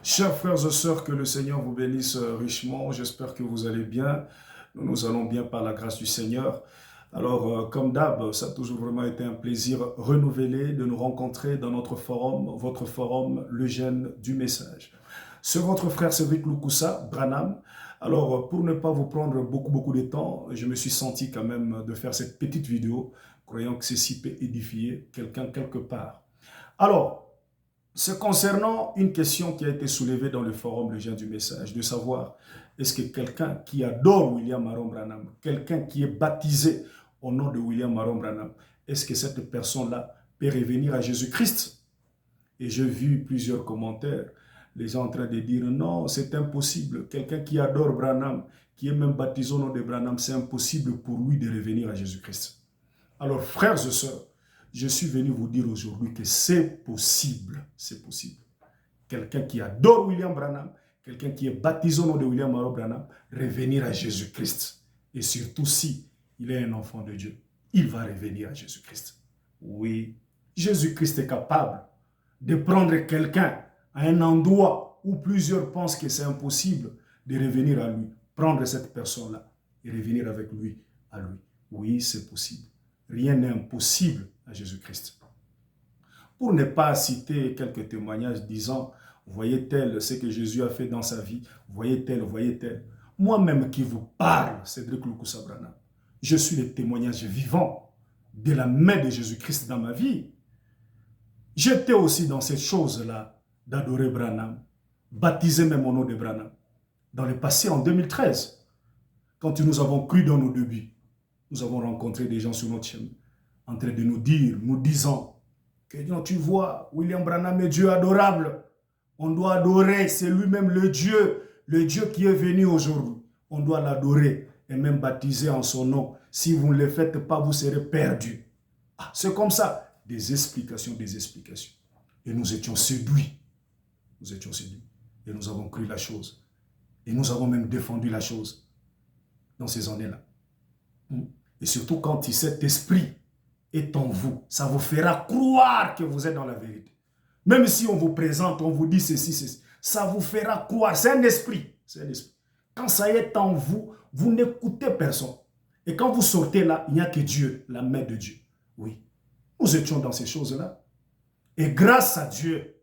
Chers frères et sœurs, que le Seigneur vous bénisse richement. J'espère que vous allez bien. Nous allons bien par la grâce du Seigneur. Alors, comme d'hab, ça a toujours vraiment été un plaisir renouvelé de nous rencontrer dans notre forum, votre forum, le gène du message. C'est votre frère Cédric Loukoussa, Branham. Alors, pour ne pas vous prendre beaucoup de temps, je me suis senti quand même de faire cette petite vidéo, croyant que ceci peut édifier quelqu'un quelque part. Alors, c'est concernant une question qui a été soulevée dans le forum Le Gène du Message, de savoir est-ce que quelqu'un qui adore William Maron Branham, quelqu'un qui est baptisé au nom de William Maron Branham, est-ce que cette personne-là peut revenir à Jésus-Christ? Et j'ai vu plusieurs commentaires, les gens en train de dire non, c'est impossible. Quelqu'un qui adore Branham, qui est même baptisé au nom de Branham, c'est impossible pour lui de revenir à Jésus-Christ. Alors, frères et sœurs, je suis venu vous dire aujourd'hui que c'est possible. C'est possible. Quelqu'un qui adore William Branham, quelqu'un qui est baptisé au nom de William Maron Branham, revenir à Jésus-Christ. Et surtout si il est un enfant de Dieu, il va revenir à Jésus-Christ. Oui, Jésus-Christ est capable de prendre quelqu'un à un endroit où plusieurs pensent que c'est impossible de revenir à lui. Prendre cette personne-là et revenir avec lui à lui. Oui, c'est possible. Rien n'est impossible à Jésus-Christ. Pour ne pas citer quelques témoignages disant, voyez tel ce que Jésus a fait dans sa vie, voyez tel. Moi-même qui vous parle, Cédric Loukoussa Branham, je suis le témoignage vivant de la main de Jésus-Christ dans ma vie. J'étais aussi dans ces choses-là d'adorer Branham, baptisé même au nom de Branham, dans le passé en 2013, quand nous avons cru dans nos débuts. Nous avons rencontré des gens sur notre chemin, en train de nous dire, nous disant, que tu vois, William Branham est Dieu adorable. On doit adorer, c'est lui-même le Dieu qui est venu aujourd'hui. On doit l'adorer et même baptiser en son nom. Si vous ne le faites pas, vous serez perdus. Ah, c'est comme ça. Des explications. Et nous étions séduits. Et nous avons cru la chose. Et nous avons même défendu la chose dans ces années-là. Et surtout quand cet esprit est en vous, ça vous fera croire que vous êtes dans la vérité. Même si on vous présente, on vous dit ceci, ça vous fera croire. C'est un esprit. Quand ça est en vous, vous n'écoutez personne. Et quand vous sortez là, il n'y a que Dieu, la main de Dieu. Oui, nous étions dans ces choses-là. Et grâce à Dieu,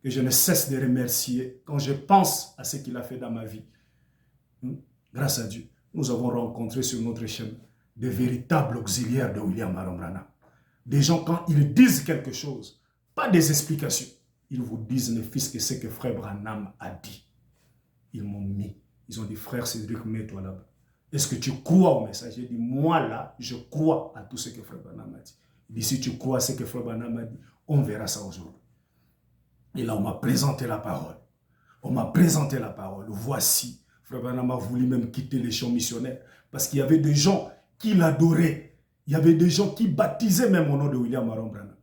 que je ne cesse de remercier quand je pense à ce qu'il a fait dans ma vie. Grâce à Dieu, nous avons rencontré sur notre chemin des véritables auxiliaires de William Maron Branham. Des gens, quand ils disent quelque chose, pas des explications, ils vous disent ne fils que ce que frère Branham a dit. Ils m'ont mis. Ils ont dit, frère Cédric, mets-toi là-bas. Est-ce que tu crois au message? J'ai dit, moi là, je crois à tout ce que frère Branham a dit. Il dit, si tu crois à ce que frère Branham a dit, on verra ça aujourd'hui. Et là, on m'a présenté la parole. Voici. Frère Branham a voulu même quitter les champs missionnaires parce qu'il y avait des gens qui l'adoraient. Il y avait des gens qui baptisaient même au nom de William Maron Branham.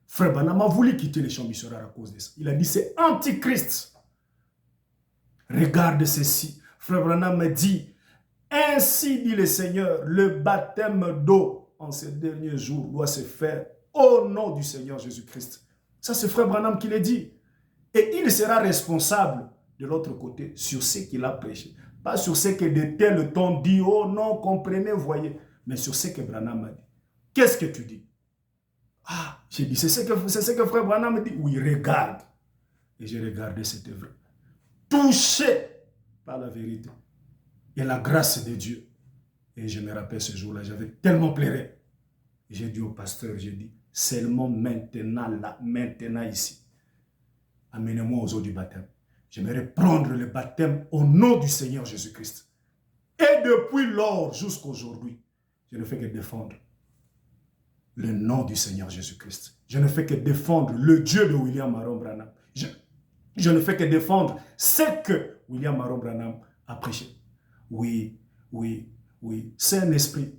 Frère Branham a voulu quitter les champs missionnaires à cause de ça. Il a dit c'est antichrist. Regarde ceci. Frère Branham me dit, ainsi dit le Seigneur, le baptême d'eau en ces derniers jours doit se faire au nom du Seigneur Jésus-Christ. Ça c'est Frère Branham qui l'a dit. Et il sera responsable de l'autre côté sur ce qu'il a prêché. Pas sur ce que de tels t'ont dit, oh non, comprenez, voyez. Mais sur ce que Branham a dit. Qu'est-ce que tu dis? Ah, j'ai dit, c'est ce que frère Branham me dit. Oui, regarde. Et j'ai regardé cette œuvre. Touché par la vérité et la grâce de Dieu. Et je me rappelle ce jour-là, j'avais tellement pleuré. J'ai dit au pasteur, j'ai dit, seulement maintenant, là, maintenant ici, amenez-moi aux eaux du baptême. J'aimerais prendre le baptême au nom du Seigneur Jésus-Christ. Et depuis lors jusqu'à aujourd'hui, je ne fais que défendre le nom du Seigneur Jésus-Christ. Je ne fais que défendre le Dieu de William Maron Branham. Je ne fais que défendre ce que William Maron Branham a prêché. Oui. C'est un esprit.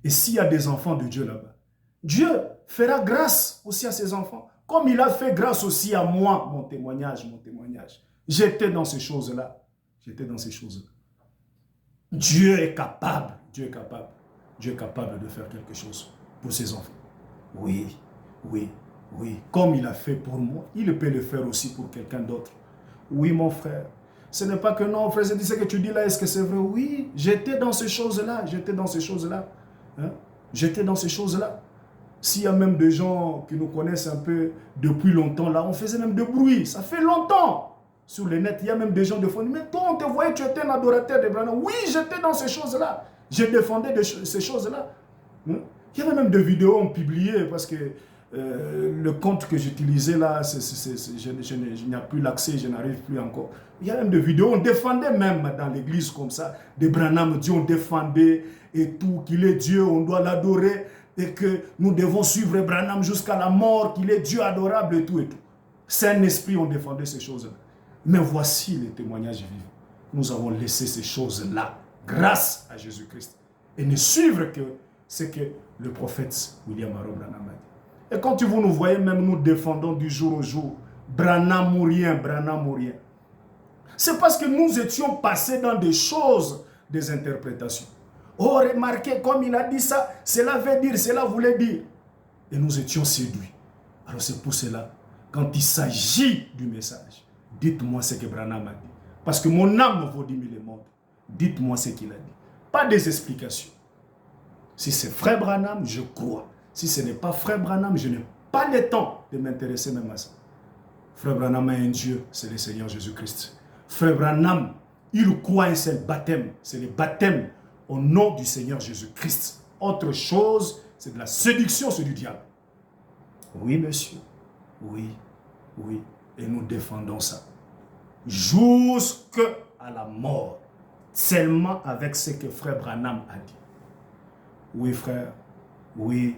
Et s'il y a des enfants de Dieu là-bas, Dieu fera grâce aussi à ses enfants. Comme il a fait grâce aussi à moi, mon témoignage. J'étais dans ces choses-là. Dieu est capable de faire quelque chose pour ses enfants. Oui. Oui, comme il a fait pour moi, il peut le faire aussi pour quelqu'un d'autre. Oui, mon frère. Ce n'est pas que non, frère, c'est ce que tu dis là, est-ce que c'est vrai? Oui, j'étais dans ces choses-là, j'étais dans ces choses-là. Hein? J'étais dans ces choses-là. S'il y a même des gens qui nous connaissent un peu depuis longtemps, là, on faisait même de bruit. Ça fait longtemps. Sur le net, il y a même des gens de fond. Mais toi, on te voyait, tu étais un adorateur de Branham. Oui, j'étais dans ces choses-là. Je défendais ces choses-là. Hein? Il y avait même des vidéos on publiait parce que le compte que j'utilisais là, je n'ai plus l'accès, je n'arrive plus encore. Il y a même des vidéos, on défendait même dans l'église comme ça, des Branham, Dieu, on défendait et tout, qu'il est Dieu, on doit l'adorer et que nous devons suivre Branham jusqu'à la mort, qu'il est Dieu adorable et tout et tout. Saint-Esprit, on défendait ces choses-là. Mais voici les témoignages vivants. Nous avons laissé ces choses-là grâce à Jésus-Christ et ne suivre que ce que le prophète William Aaron Branham a dit. Et quand vous nous voyez, même nous défendons du jour au jour, Branham ou rien, Branham ou rien. C'est parce que nous étions passés dans des choses, des interprétations. Oh, remarquez, comme il a dit ça, cela veut dire, cela voulait dire. Et nous étions séduits. Alors c'est pour cela, quand il s'agit du message, dites-moi ce que Branham a dit. Parce que mon âme vaut 10 000 mondes. Dites-moi ce qu'il a dit. Pas des explications. Si c'est frère Branham, je crois. Si ce n'est pas frère Branham, je n'ai pas le temps de m'intéresser même à ça. Frère Branham a un Dieu, c'est le Seigneur Jésus-Christ. Frère Branham, il croit un seul baptême. C'est le baptême au nom du Seigneur Jésus-Christ. Autre chose, c'est de la séduction, c'est du diable. Oui, monsieur. Oui, oui. Et nous défendons ça. Jusqu'à la mort. Seulement avec ce que frère Branham a dit. Oui, frère. Oui,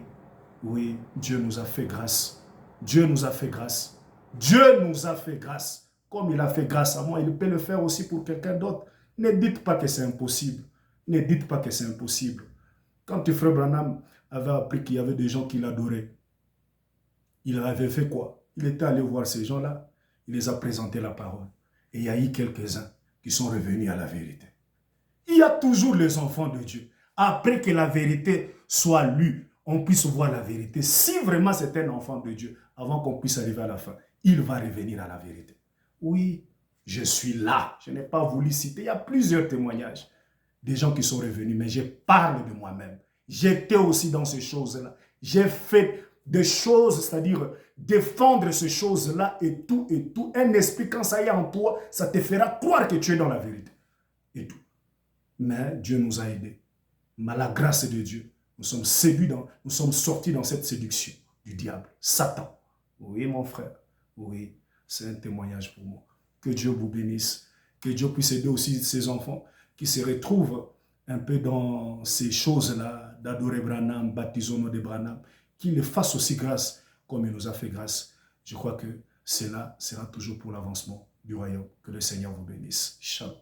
oui. Dieu nous a fait grâce. Dieu nous a fait grâce. Dieu nous a fait grâce. Comme il a fait grâce à moi, il peut le faire aussi pour quelqu'un d'autre. Ne dites pas que c'est impossible. Ne dites pas que c'est impossible. Quand frère Branham avait appris qu'il y avait des gens qui l'adoraient, il avait fait quoi? Il était allé voir ces gens-là. Il les a présenté la parole. Et il y a eu quelques-uns qui sont revenus à la vérité. Il y a toujours les enfants de Dieu. Après que la vérité soit lue, on puisse voir la vérité. Si vraiment c'est un enfant de Dieu, avant qu'on puisse arriver à la fin, il va revenir à la vérité. Oui, je suis là. Je n'ai pas voulu citer. Il y a plusieurs témoignages des gens qui sont revenus, mais je parle de moi-même. J'étais aussi dans ces choses-là. J'ai fait des choses, c'est-à-dire défendre ces choses-là et tout, et tout. Un esprit, quand ça y est en toi, ça te fera croire que tu es dans la vérité. Et tout. Mais Dieu nous a aidés. Mais la grâce de Dieu, nous sommes séduits, nous sommes sortis dans cette séduction du diable, Satan. Oui, mon frère. Oui, c'est un témoignage pour moi. Que Dieu vous bénisse. Que Dieu puisse aider aussi ses enfants qui se retrouvent un peu dans ces choses-là, d'adorer Branham, baptiser au nom de Branham, qu'il les fasse aussi grâce comme il nous a fait grâce. Je crois que cela sera toujours pour l'avancement du royaume. Que le Seigneur vous bénisse. Shalom.